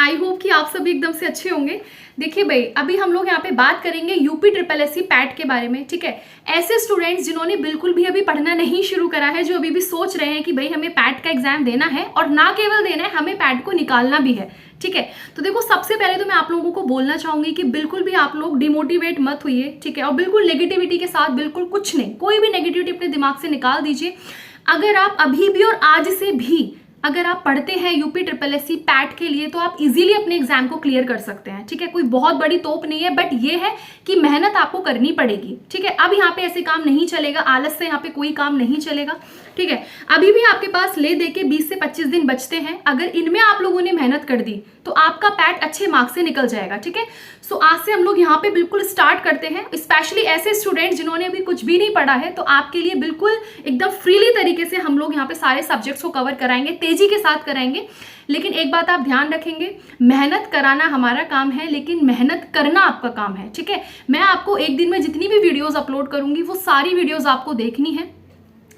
I hope कि आप सभी एकदम से अच्छे होंगे। देखिए भाई, अभी हम लोग यहाँ पे बात करेंगे यूपी ट्रिपल एससी पैट के बारे में। ठीक है, ऐसे स्टूडेंट्स जिन्होंने बिल्कुल भी अभी पढ़ना नहीं शुरू करा है, जो अभी भी सोच रहे हैं कि भाई हमें पैट का एग्जाम देना है, और ना केवल देना है, हमें पैट को निकालना भी है। ठीक है, तो देखो सबसे पहले तो मैं आप लोगों को बोलना चाहूंगी कि बिल्कुल भी आप लोग डिमोटिवेट मत होइए। ठीक है, और बिल्कुल नेगेटिविटी के साथ बिल्कुल कुछ नहीं, कोई भी नेगेटिविटी अपने दिमाग से निकाल दीजिए। अगर आप अभी भी और आज से भी अगर आप पढ़ते हैं यूपी ट्रिपल एससी पैट के लिए, तो आप इजीली अपने एग्जाम को क्लियर कर सकते हैं। ठीक है, कोई बहुत बड़ी तोप नहीं है, बट ये है कि मेहनत आपको करनी पड़ेगी। ठीक है, अब यहाँ पे ऐसे काम नहीं चलेगा, आलस से यहाँ पे कोई काम नहीं चलेगा। ठीक है, अभी भी आपके पास ले दे के 20 से 25 दिन बचते हैं। अगर इनमें आप लोगों ने मेहनत कर दी तो आपका पैट अच्छे मार्क्स से निकल जाएगा। ठीक है, सो आज से हम लोग यहाँ पे बिल्कुल स्टार्ट करते हैं। स्पेशली ऐसे स्टूडेंट जिन्होंने अभी कुछ भी नहीं पढ़ा है, तो आपके लिए बिल्कुल एकदम फ्रीली तरीके से हम लोग यहाँ पे सारे सब्जेक्ट्स को कवर कराएंगे, तेजी के साथ कराएंगे। लेकिन एक बात आप ध्यान रखेंगे, मेहनत कराना हमारा काम है, लेकिन मेहनत करना आपका काम है। ठीक है, मैं आपको एक दिन में जितनी भी वीडियोज अपलोड करूंगी, वो सारी वीडियोज आपको देखनी है।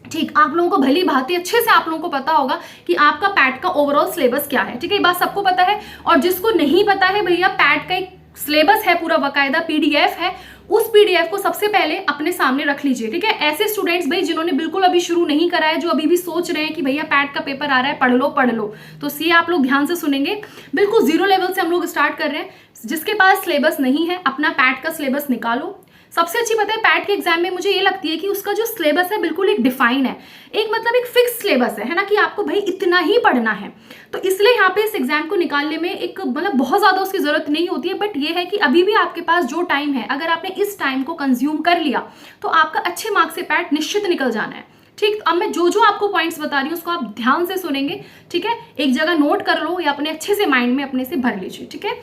ठीक, आप लोगों को भली भांति अच्छे से आप लोगों को पता होगा कि आपका पैट का ओवरऑल सिलेबस क्या है। ठीक है, ये बात सबको पता है। और जिसको नहीं पता है, भैया पैट का एक सिलेबस है, पूरा बाकायदा पीडीएफ है, उस पीडीएफ को सबसे पहले अपने सामने रख लीजिए। ठीक है, ऐसे स्टूडेंट्स भाई जिन्होंने बिल्कुल अभी शुरू नहीं करा है, जो अभी भी सोच रहे हैं कि भैया पैट का पेपर आ रहा है, पढ़ लो, तो सी आप लोग ध्यान से सुनेंगे। बिल्कुल जीरो लेवल से हम लोग स्टार्ट कर रहे हैं। जिसके पास सिलेबस नहीं है, अपना पैट का सिलेबस निकालो। सबसे अच्छी बात है पैट के एग्जाम में मुझे ये लगती है कि उसका जो सिलेबस है बिल्कुल एक डिफाइन है, एक मतलब एक फिक्स सिलेबस है ना, कि आपको भाई इतना ही पढ़ना है। तो इसलिए यहाँ पे इस एग्जाम को निकालने में एक मतलब बहुत ज्यादा उसकी जरूरत नहीं होती है। बट ये है कि अभी भी आपके पास जो टाइम है, अगर आपने इस टाइम को कंज्यूम कर लिया, तो आपका अच्छे मार्क्स से पैट निश्चित निकल जाना है। ठीक, अब मैं जो आपको पॉइंट्स बता रही हूँ उसको आप ध्यान से सुनेंगे। ठीक है, एक जगह नोट कर लो या अपने अच्छे से माइंड में अपने से भर लीजिए। ठीक है,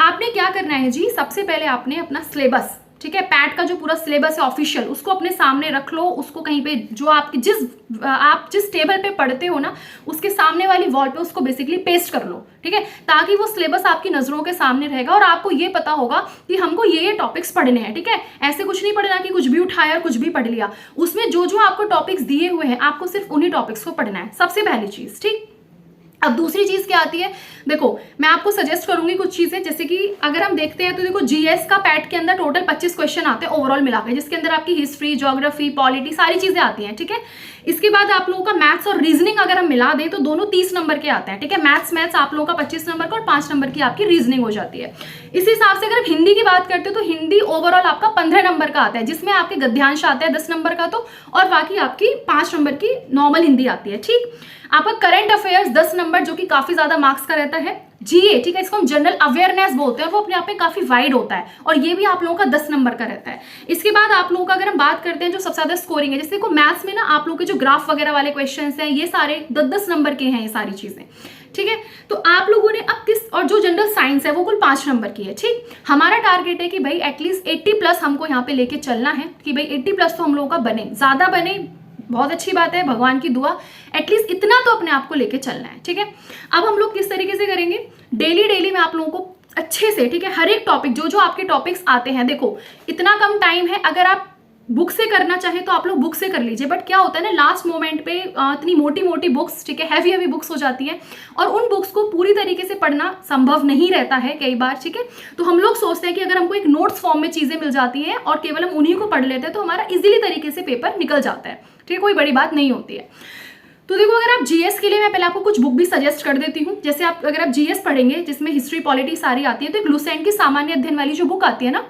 आपने क्या करना है जी, सबसे पहले आपने अपना सिलेबस, ठीक है, पैट का जो पूरा सिलेबस है ऑफिशियल, उसको अपने सामने रख लो। उसको कहीं पे जो आपकी आप जिस टेबल पे पढ़ते हो ना, उसके सामने वाली वॉल पे उसको बेसिकली पेस्ट कर लो। ठीक है, ताकि वो सिलेबस आपकी नजरों के सामने रहेगा और आपको ये पता होगा कि हमको ये टॉपिक्स पढ़ने हैं। ठीक है, ऐसे कुछ नहीं पढ़ना कि कुछ भी उठाया और कुछ भी पढ़ लिया। उसमें जो आपको टॉपिक्स दिए हुए हैं, आपको सिर्फ उन्हीं टॉपिक्स को पढ़ना है, सबसे पहली चीज। ठीक, अब दूसरी चीज क्या आती है, देखो मैं आपको सजेस्ट करूंगी कुछ चीजें, जैसे कि अगर हम देखते हैं तो देखो जीएस का पैट के अंदर टोटल 25 क्वेश्चन आते हैं ओवरऑल मिलाकर, जिसके अंदर आपकी हिस्ट्री, ज्योग्राफी, पॉलिटी सारी चीजें आती हैं। ठीक है, इसके बाद आप लोगों का मैथ्स और रीजनिंग अगर हम मिला दें तो दोनों 30 नंबर के आते हैं। ठीक है, मैथ्स आप लोगों का 25 नंबर का और 5 नंबर की आपकी रीजनिंग हो जाती है। इस हिसाब से अगर आप हिंदी की बात करते हो तो हिंदी ओवरऑल आपका 15 नंबर का आता है, जिसमें आपके गद्यांश आता है 10 नंबर का, तो और बाकी आपकी 5 नंबर की नॉर्मल हिंदी आती है। ठीक, आपका करंट अफेयर्स 10 नंबर, जो कि काफी ज्यादा मार्क्स का रहता है। जीए, ठीक है, इसको हम जनरल अवेयरनेस बोलते हैं, वो अपने आप में काफी वाइड होता है, और ये भी आप लोगों का 10 नंबर का रहता है। इसके बाद आप लोगों का अगर हम बात करते हैं जो सबसे ज्यादा स्कोरिंग है, जैसे को मैथ्स में ना आप लोगों के जो ग्राफ वगैरह वाले क्वेश्चन हैं, ये सारे 10-10 नंबर के हैं, ये सारी चीजें। ठीक है, तो आप लोगों ने अब किस, और जो जनरल साइंस है वो कुल 5 नंबर की है। ठीक, हमारा टारगेट है कि भाई एटलीस्ट 80+ हमको यहाँ पे लेके चलना है, कि भाई 80+ तो हम लोगों का बने, ज्यादा बने बहुत अच्छी बात है, भगवान की दुआ, एटलीस्ट इतना तो अपने आप को लेके चलना है। ठीक है, अब हम लोग किस तरीके से करेंगे, डेली मैं आप लोगों को अच्छे से, ठीक है, हर एक टॉपिक जो आपके टॉपिक्स आते हैं, देखो इतना कम टाइम है, अगर आप बुक से करना चाहे तो आप लोग बुक से कर लीजिए। बट क्या होता है ना, लास्ट मोमेंट पे इतनी मोटी मोटी बुक्स, ठीक है, हैवी बुक्स हो जाती हैं, और उन बुक्स को पूरी तरीके से पढ़ना संभव नहीं रहता है कई बार। ठीक है, तो हम लोग सोचते हैं कि अगर हमको एक नोट्स फॉर्म में चीजें मिल जाती हैं और केवल हम उन्हीं को पढ़ लेते हैं, तो हमारा इजीली तरीके से पेपर निकल जाता है। ठीक है, कोई बड़ी बात नहीं होती है। तो देखो, अगर आप जीएस के लिए मैं पहले आपको कुछ बुक भी सजेस्ट कर देती हूँ। जैसे अगर आप जीएस पढ़ेंगे, जिसमें हिस्ट्री, पॉलिटी सारी आती है, तो एक लुसेंट की सामान्य अध्ययन वाली जो बुक आती है ना,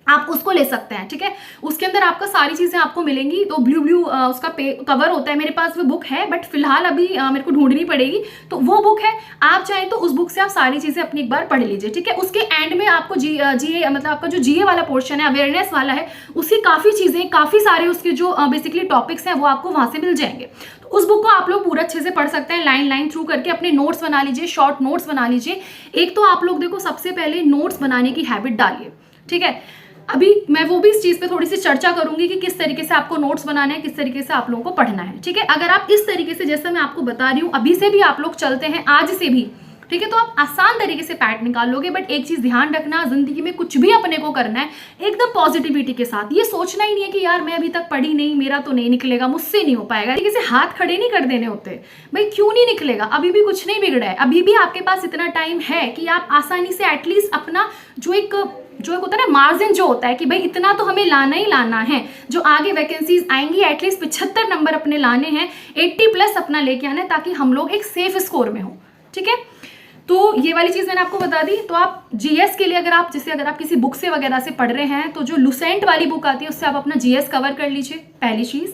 आप उसको ले सकते हैं। ठीक है, उसके अंदर आपका सारी चीजें आपको मिलेंगी। तो ब्लू उसका कवर होता है, मेरे पास वो बुक है, बट फिलहाल अभी मेरे को ढूंढनी पड़ेगी, तो वो बुक है। आप चाहें तो उस बुक से आप सारी चीजें अपनी एक बार पढ़ लीजिए। ठीक है, उसके एंड में आपको जीए मतलब आपका जो जीए वाला पोर्शन है, अवेयरनेस वाला है, उसकी काफी चीजें, काफी सारे उसके जो बेसिकली टॉपिक्स हैं, वो आपको वहां से मिल जाएंगे। तो उस बुक को आप लोग पूरा अच्छे से पढ़ सकते हैं, लाइन थ्रू करके अपने नोट्स बना लीजिए, शॉर्ट नोट्स बना लीजिए। एक तो आप लोग देखो सबसे पहले नोट्स बनाने की हैबिट डालिए। ठीक है, अभी मैं वो भी इस चीज पे थोड़ी सी चर्चा करूंगी कि किस तरीके से आपको नोट्स बनाना है, किस तरीके से आप लोगों को पढ़ना है। ठीक है, अगर आप इस तरीके से, जैसा मैं आपको बता रही हूँ, अभी से भी आप लोग चलते हैं, आज से भी, ठीक है। तो आप आसान तरीके से पैट निकाल लोगे। बट एक चीज़ ध्यान रखना, जिंदगी में कुछ भी अपने को करना है एकदम पॉजिटिविटी के साथ। ये सोचना ही नहीं है कि यार मैं अभी तक पढ़ी नहीं, मेरा तो नहीं निकलेगा, मुझसे नहीं हो पाएगा। तरीके से हाथ खड़े नहीं कर देने होते। भाई क्यों नहीं निकलेगा, अभी भी कुछ नहीं बिगड़ा है, अभी भी आपके पास इतना टाइम है कि आप आसानी से एटलीस्ट अपना जो एक होता है ना मार्जिन जो होता है कि भाई इतना तो हमें लाना ही लाना है, जो आगे वैकेंसीज आएंगी एटलीस्ट 75 नंबर अपने लाने हैं, 80+ अपना लेके आना है, ताकि हम लोग एक सेफ स्कोर में हो। ठीक है, तो ये वाली चीज़ मैंने आपको बता दी। तो आप जीएस के लिए अगर आप किसी बुक से वगैरह से पढ़ रहे हैं तो जो लुसेंट वाली बुक आती है उससे आप अपना जीएस कवर कर लीजिए, पहली चीज़।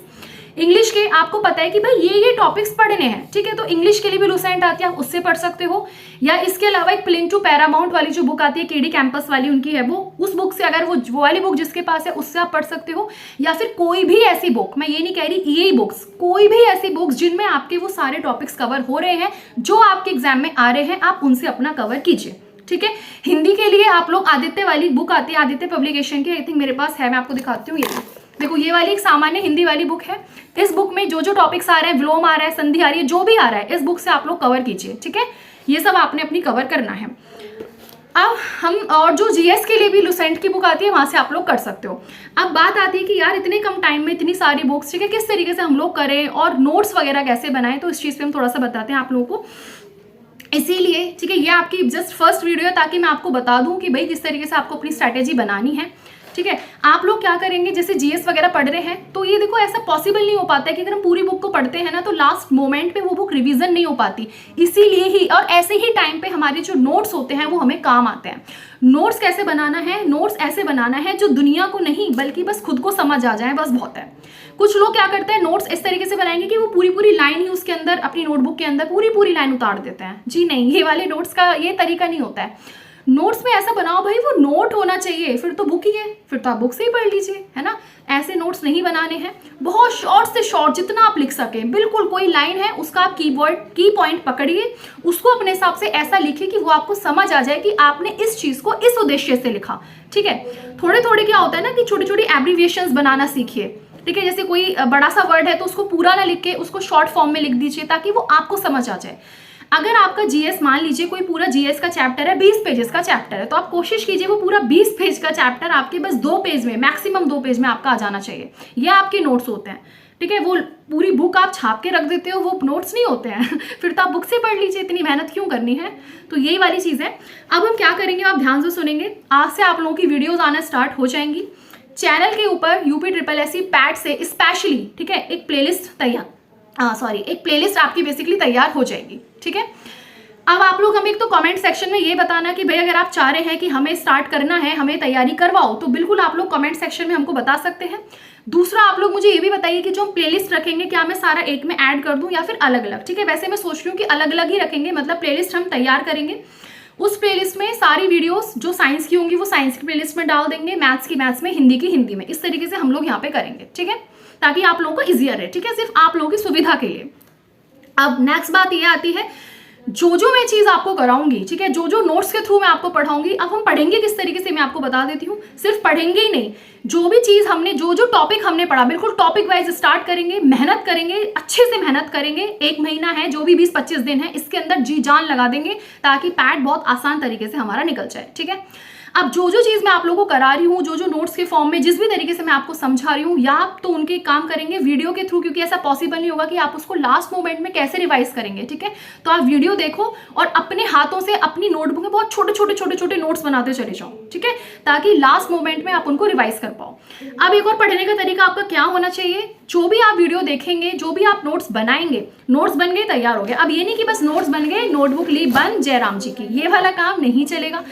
इंग्लिश के आपको पता है कि भाई ये टॉपिक्स पढ़ने हैं, ठीक है, तो इंग्लिश के लिए भी लुसेंट आती है, आप उससे पढ़ सकते हो। या इसके अलावा एक प्लेन टू पैरामाउंट वाली जो बुक आती है केडी कैंपस वाली उनकी है, वो उस बुक से अगर वो वाली बुक जिसके पास है उससे आप पढ़ सकते हो। या फिर कोई भी ऐसी बुक, मैं ये नहीं कह रही ई बुक्स, कोई भी ऐसी बुक्स जिनमें आपके वो सारे टॉपिक्स कवर हो रहे हैं जो आपके एग्जाम में आ रहे हैं, आप उनसे अपना कवर कीजिए। ठीक है, हिंदी के लिए आप लोग आदित्य वाली बुक आती है, आदित्य पब्लिकेशन की, आई थिंक मेरे पास है, मैं आपको दिखाती हूँ। ये देखो, ये वाली एक सामान्य हिंदी वाली बुक है। इस बुक में जो टॉपिक्स आ रहे हैं, विलोम आ रहा है, संधि आ रही है, जो भी आ रहा है, इस बुक से आप लोग कवर कीजिए। ठीक है, ये सब आपने अपनी कवर करना है। अब हम और जो जीएस के लिए भी लुसेंट की बुक आती है, वहां से आप लोग कर सकते हो। अब बात आती है कि यार इतने कम टाइम में इतनी सारी बुक्स, ठीक है, किस तरीके से हम लोग करें और नोट्स वगैरह कैसे बनाएं, तो इस चीज़ पे हम थोड़ा सा बताते हैं आप लोगों को। इसीलिए ठीक है, ये आपकी जस्ट फर्स्ट वीडियो है ताकि मैं आपको बता दूं कि भाई किस तरीके से आपको अपनी स्ट्रैटेजी बनानी है। ठीक है, आप लोग क्या करेंगे, जैसे जीएस वगैरह पढ़ रहे हैं तो ये देखो ऐसा पॉसिबल नहीं हो पाता है कि अगर हम पूरी बुक को पढ़ते हैं ना तो लास्ट मोमेंट पे वो बुक रिवीजन नहीं हो पाती। इसीलिए ही और ऐसे ही टाइम पे हमारे जो नोट्स होते हैं वो हमें काम आते हैं। नोट्स कैसे बनाना है, नोट्स ऐसे बनाना है जो दुनिया को नहीं बल्कि बस खुद को समझ आ जाए, बस बहुत है। कुछ लोग क्या करते हैं, नोट्स इस तरीके से बनाएंगे कि वो पूरी लाइन ही उसके अंदर अपनी नोटबुक के अंदर पूरी लाइन उतार देते हैं। जी नहीं, ये वाले नोट्स का ये तरीका नहीं होता है। नोट्स में ऐसा बनाओ भाई वो नोट होना चाहिए, फिर तो बुक ही है, फिर तो आप बुक से ही पढ़ लीजिए, है ना। ऐसे नोट्स नहीं बनाने हैं, बहुत शॉर्ट से शॉर्ट जितना आप लिख सकें, बिल्कुल कोई लाइन है उसका आप की पॉइंट पकड़िए, उसको अपने हिसाब से ऐसा लिखिए कि वो आपको समझ आ जाए कि आपने इस चीज़ को इस उद्देश्य से लिखा। ठीक है, थोड़े थोड़े क्या होता है ना कि छोटी छोटी एब्रीविएशंस बनाना सीखिए। ठीक है, जैसे कोई बड़ा सा वर्ड है तो उसको पूरा ना लिख के उसको शॉर्ट फॉर्म में लिख दीजिए ताकि वो आपको समझ आ जाए। अगर आपका जीएस मान लीजिए कोई पूरा जीएस का चैप्टर है, 20 पेजेस का चैप्टर है, तो आप कोशिश कीजिए वो पूरा 20 पेज का चैप्टर आपके बस 2 पेज में, मैक्सिमम 2 पेज में आपका आ जाना चाहिए। ये आपके नोट्स होते हैं। ठीक है, वो पूरी बुक आप छाप के रख देते हो, वो नोट्स नहीं होते हैं फिर तो आप बुक से पढ़ लीजिए, इतनी मेहनत क्यों करनी है। तो यही वाली चीज़ है। अब हम क्या करेंगे, आप ध्यान से सुनेंगे। आज से आप लोगों की वीडियोज़ आना स्टार्ट हो जाएंगी चैनल के ऊपर। UPSSC पैट से स्पेशली, ठीक है, एक प्लेलिस्ट आपकी बेसिकली तैयार हो जाएगी। ठीक है, अब आप लोग हमें एक तो कमेंट सेक्शन में ये बताना कि भाई अगर आप चाह रहे हैं कि हमें स्टार्ट करना है, हमें तैयारी करवाओ, तो बिल्कुल आप लोग कमेंट सेक्शन में हमको बता सकते हैं। दूसरा, आप लोग मुझे ये भी बताइए कि जो हम प्लेलिस्ट रखेंगे क्या मैं सारा एक में ऐड कर दूं या फिर अलग अलग। ठीक है, वैसे मैं सोच रही हूँ कि अलग अलग ही रखेंगे, मतलब प्लेलिस्ट हम तैयार करेंगे, उस प्लेलिस्ट में सारी वीडियोस जो साइंस की होंगी वो साइंस की प्लेलिस्ट में डाल देंगे, मैथ्स की मैथ्स में, हिंदी की हिंदी में, इस तरीके से हम लोग यहाँ पे करेंगे। ठीक है, ताकि आप लोगों को ईजियर रहे। ठीक है, सिर्फ आप लोगों की सुविधा के लिए। अब नेक्स्ट बात ये आती है, जो मैं चीज़ आपको कराऊंगी, ठीक है, जो नोट्स के थ्रू मैं आपको पढ़ाऊंगी, अब हम पढ़ेंगे किस तरीके से मैं आपको बता देती हूँ। सिर्फ पढ़ेंगे ही नहीं, जो भी चीज़ हमने जो टॉपिक हमने पढ़ा बिल्कुल टॉपिक वाइज स्टार्ट करेंगे, मेहनत करेंगे, अच्छे से मेहनत करेंगे। 1 महीना है, जो भी 20-25 दिन है, इसके अंदर जी जान लगा देंगे ताकि पैट बहुत आसान तरीके से हमारा निकल जाए। ठीक है, अब जो चीज़ मैं आप लोगों को करा रही हूँ, जो नोट्स के फॉर्म में जिस भी तरीके से मैं आपको समझा रही हूँ, या आप तो उनके काम करेंगे वीडियो के थ्रू, क्योंकि ऐसा पॉसिबल नहीं होगा कि आप उसको लास्ट मोमेंट में कैसे रिवाइज करेंगे। ठीक है, तो आप वीडियो देखो और अपने हाथों से अपनी नोटबुक में बहुत छोटे नोट्स बनाते चले जाओ। ठीक है, ताकि लास्ट मोमेंट में आप उनको रिवाइज कर पाओ। अब एक और पढ़ने का तरीका आपका क्या होना चाहिए, जो भी आप वीडियो देखेंगे, जो भी आप नोट्स बनाएंगे, नोट्स बन गए, तैयार हो गए। अब ये नहीं कि बस नोट्स बन गए, नोटबुक ली बन, जयराम जी की, ये वाला काम नहीं चलेगा।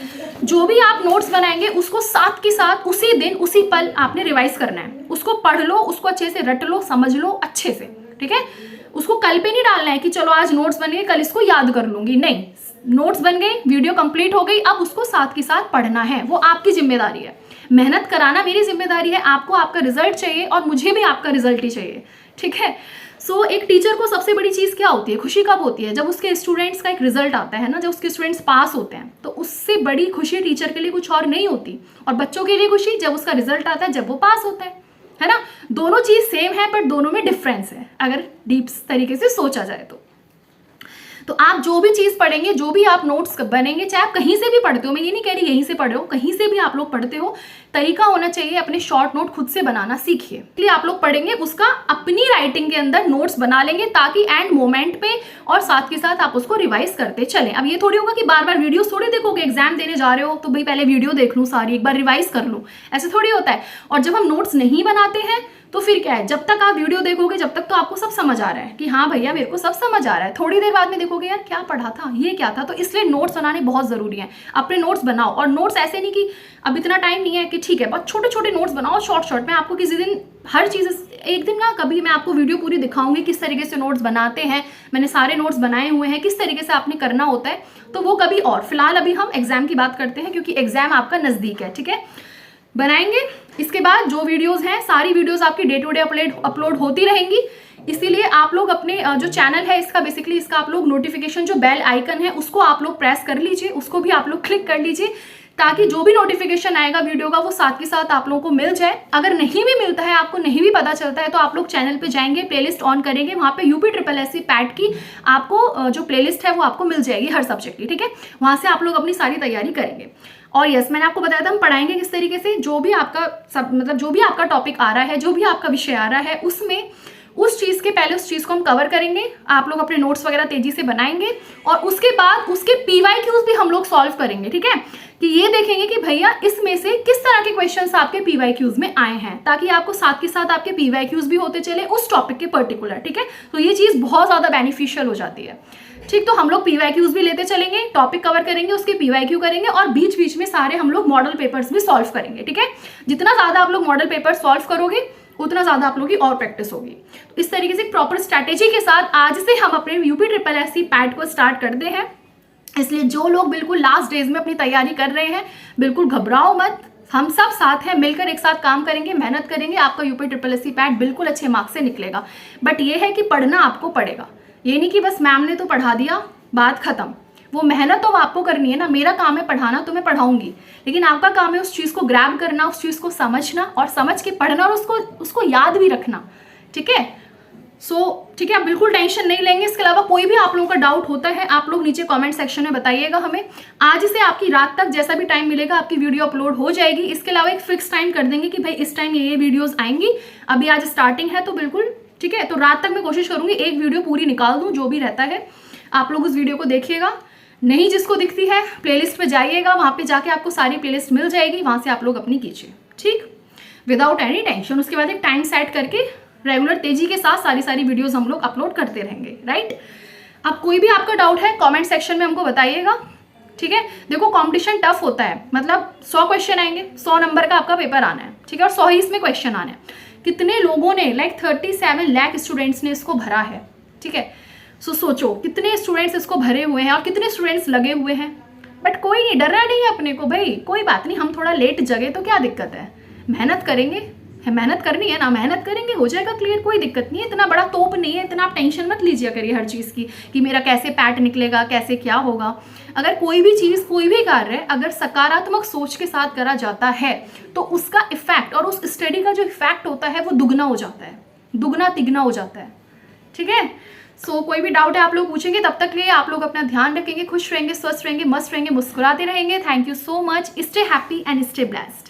जो भी आप नोट्स बनाएंगे उसको साथ के साथ उसी दिन उसी पल आपने रिवाइज करना है। उसको पढ़ लो, उसको अच्छे से रट लो, समझ लो अच्छे से। ठीक है, उसको कल पे नहीं डालना है कि चलो आज नोट्स बन गए कल इसको याद कर लूंगी, नहीं। नोट्स बन गए, वीडियो कंप्लीट हो गई, अब उसको साथ के साथ पढ़ना है, वो आपकी जिम्मेदारी है। मेहनत कराना मेरी जिम्मेदारी है, आपको आपका रिजल्ट चाहिए और मुझे भी आपका रिजल्ट ही चाहिए। ठीक है, सो एक टीचर को सबसे बड़ी चीज़ क्या होती है, खुशी कब होती है, जब उसके स्टूडेंट्स का एक रिजल्ट आता है ना, जब उसके स्टूडेंट्स पास होते हैं, तो उससे बड़ी खुशी टीचर के लिए कुछ और नहीं होती। और बच्चों के लिए खुशी जब उसका रिजल्ट आता है, जब वो पास होता है ना। दोनों चीज़ सेम है पर दोनों में डिफरेंस है, अगर डीप तरीके से सोचा जाए तो। तो आप जो भी चीज़ पढ़ेंगे, जो भी आप नोट्स बनेंगे, चाहे आप कहीं से भी पढ़ते हो, मैं ये नहीं कह रही यहीं से पढ़े हो, कहीं से भी आप लोग पढ़ते हो, तरीका होना चाहिए अपने शॉर्ट नोट खुद से बनाना सीखिए। इसलिए आप लोग पढ़ेंगे, उसका अपनी राइटिंग के अंदर नोट्स बना लेंगे, ताकि एंड मोमेंट पे और साथ के साथ आप उसको रिवाइज करते चलें। अब ये थोड़ी होगा कि बार बार वीडियो थोड़ी देखोगे, एग्जाम देने जा रहे हो तो भाई पहले वीडियो देख लूँ सारी, एक बार रिवाइज कर लूँ, ऐसे थोड़ी होता है। और जब हम नोट्स नहीं बनाते हैं तो फिर क्या है, जब तक आप वीडियो देखोगे जब तक तो आपको सब समझ आ रहा है कि हाँ भैया मेरे को सब समझ आ रहा है, थोड़ी देर बाद में देखोगे यार क्या पढ़ा था, ये क्या था। तो इसलिए नोट्स बनाने बहुत ज़रूरी है। अपने नोट्स बनाओ, और नोट्स ऐसे नहीं कि अब इतना टाइम नहीं है कि ठीक है बहुत छोटे छोटे नोट्स बनाओ शॉर्ट में। आपको किसी दिन हर चीज़, एक दिन ना कभी मैं आपको वीडियो पूरी दिखाऊंगी किस तरीके से नोट्स बनाते हैं, मैंने सारे नोट्स बनाए हुए हैं, किस तरीके से आपने करना होता है, तो वो कभी और। फिलहाल अभी हम एग्जाम की बात करते हैं, क्योंकि एग्जाम आपका नज़दीक है, ठीक है। बनाएंगे, इसके बाद जो वीडियोस हैं सारी वीडियोस आपकी डे टू डे अपलोड होती रहेंगी। इसीलिए आप लोग अपने जो चैनल है इसका बेसिकली इसका आप लोग नोटिफिकेशन, जो बेल आइकन है उसको आप लोग प्रेस कर लीजिए, उसको भी आप लोग क्लिक कर लीजिए, ताकि जो भी नोटिफिकेशन आएगा वीडियो का वो साथ के साथ आप लोगों को मिल जाए। अगर नहीं भी मिलता है, आपको नहीं भी पता चलता है, तो आप लोग चैनल पे जाएंगे, प्लेलिस्ट ऑन करेंगे, वहाँ पे UPSSC पैट की आपको जो प्लेलिस्ट है वो आपको मिल जाएगी हर सब्जेक्ट की, ठीक है। वहाँ से आप लोग अपनी सारी तैयारी करेंगे। और यस, मैंने आपको बताया था हम पढ़ाएंगे किस तरीके से, जो भी आपका मतलब जो भी आपका टॉपिक आ रहा है, जो भी आपका विषय आ रहा है, उसमें उस चीज़ के पहले उस चीज़ को हम कवर करेंगे। आप लोग अपने नोट्स वगैरह तेजी से बनाएंगे, और उसके बाद उसके PYQs भी हम लोग सॉल्व करेंगे, ठीक है। कि ये देखेंगे कि भैया इसमें से किस तरह के क्वेश्चंस आपके PYQs में आए हैं, ताकि आपको साथ के साथ आपके PYQs भी होते चले उस टॉपिक के पर्टिकुलर, ठीक है। तो ये चीज़ बहुत ज़्यादा बेनिफिशियल हो जाती है, ठीक। तो हम लोग PYQs भी लेते चलेंगे, टॉपिक कवर करेंगे, उसके PYQ करेंगे, और बीच बीच में सारे हम लोग मॉडल पेपर्स भी सॉल्व करेंगे, ठीक है। जितना ज़्यादा आप लोग मॉडल पेपर सॉल्व करोगे उतना ज़्यादा आप लोगों की और प्रैक्टिस होगी। तो इस तरीके से प्रॉपर स्ट्रैटेजी के साथ आज से हम अपने UPSSC पैट को स्टार्ट करते हैं। इसलिए जो लोग बिल्कुल लास्ट डेज में अपनी तैयारी कर रहे हैं, बिल्कुल घबराओ मत, हम सब साथ हैं, मिलकर एक साथ काम करेंगे, मेहनत करेंगे, आपका UPSSC पैट बिल्कुल अच्छे मार्क्स से निकलेगा। बट ये है कि पढ़ना आपको पड़ेगा, ये नहीं कि बस मैम ने तो पढ़ा दिया बात खत्म। वो मेहनत तो आपको करनी है ना। मेरा काम है पढ़ाना, तो मैं पढ़ाऊंगी, लेकिन आपका काम है उस चीज़ को ग्रैब करना, उस चीज़ को समझना, और समझ के पढ़ना, और उसको याद भी रखना, ठीक है। ठीक है, आप बिल्कुल टेंशन नहीं लेंगे। इसके अलावा कोई भी आप लोगों का डाउट होता है, आप लोग नीचे कमेंट सेक्शन में बताइएगा हमें। आज से आपकी रात तक जैसा भी टाइम मिलेगा आपकी वीडियो अपलोड हो जाएगी। इसके अलावा एक फिक्स टाइम कर देंगे कि भाई इस टाइम ये वीडियोज़ आएंगी। अभी आज स्टार्टिंग है तो बिल्कुल ठीक है, तो रात तक मैं कोशिश करूँगी एक वीडियो पूरी निकाल दूँ, जो भी रहता है। आप लोग उस वीडियो को देखिएगा, नहीं जिसको दिखती है प्लेलिस्ट पे जाइएगा, वहाँ पे जाके आपको सारी प्लेलिस्ट मिल जाएगी, वहाँ से आप लोग अपनी कीजिए, ठीक, विदाउट एनी टेंशन। उसके बाद एक टाइम सेट करके रेगुलर तेजी के साथ सारी वीडियोस हम लोग अपलोड करते रहेंगे, राइट। अब कोई भी आपका डाउट है कमेंट सेक्शन में हमको बताइएगा, ठीक है। देखो कंपटीशन टफ होता है, मतलब 100 क्वेश्चन आएंगे, 100 नंबर का आपका पेपर आना है, ठीक है, और 100 ही इसमें क्वेश्चन आने हैं। कितने लोगों ने, लाइक 37 लाख स्टूडेंट्स ने इसको भरा है, ठीक है। सोचो कितने स्टूडेंट्स इसको भरे हुए हैं और कितने स्टूडेंट्स लगे हुए हैं। बट कोई नहीं, डरना नहीं है अपने को भाई, कोई बात नहीं, हम थोड़ा लेट जगे तो क्या दिक्कत है, मेहनत करेंगे, मेहनत करनी है ना, मेहनत करेंगे, हो जाएगा क्लियर, कोई दिक्कत नहीं है। इतना बड़ा तोप नहीं है, इतना आप टेंशन मत लीजिए करिए हर चीज़ की कि मेरा कैसे पैट निकलेगा, कैसे क्या होगा। अगर कोई भी चीज़, कोई भी कार्य अगर सकारात्मक सोच के साथ करा जाता है तो उसका इफेक्ट और उस स्टडी का जो इफेक्ट होता है वो दुगना हो जाता है, दुगना तिगना हो जाता है, ठीक है। कोई भी डाउट है आप लोग पूछेंगे, तब तक लिए आप लोग अपना ध्यान रखेंगे, खुश रहेंगे, स्वस्थ रहेंगे, मस्त रहेंगे, मुस्कुराते रहेंगे। Thank you so much, stay happy and stay blessed.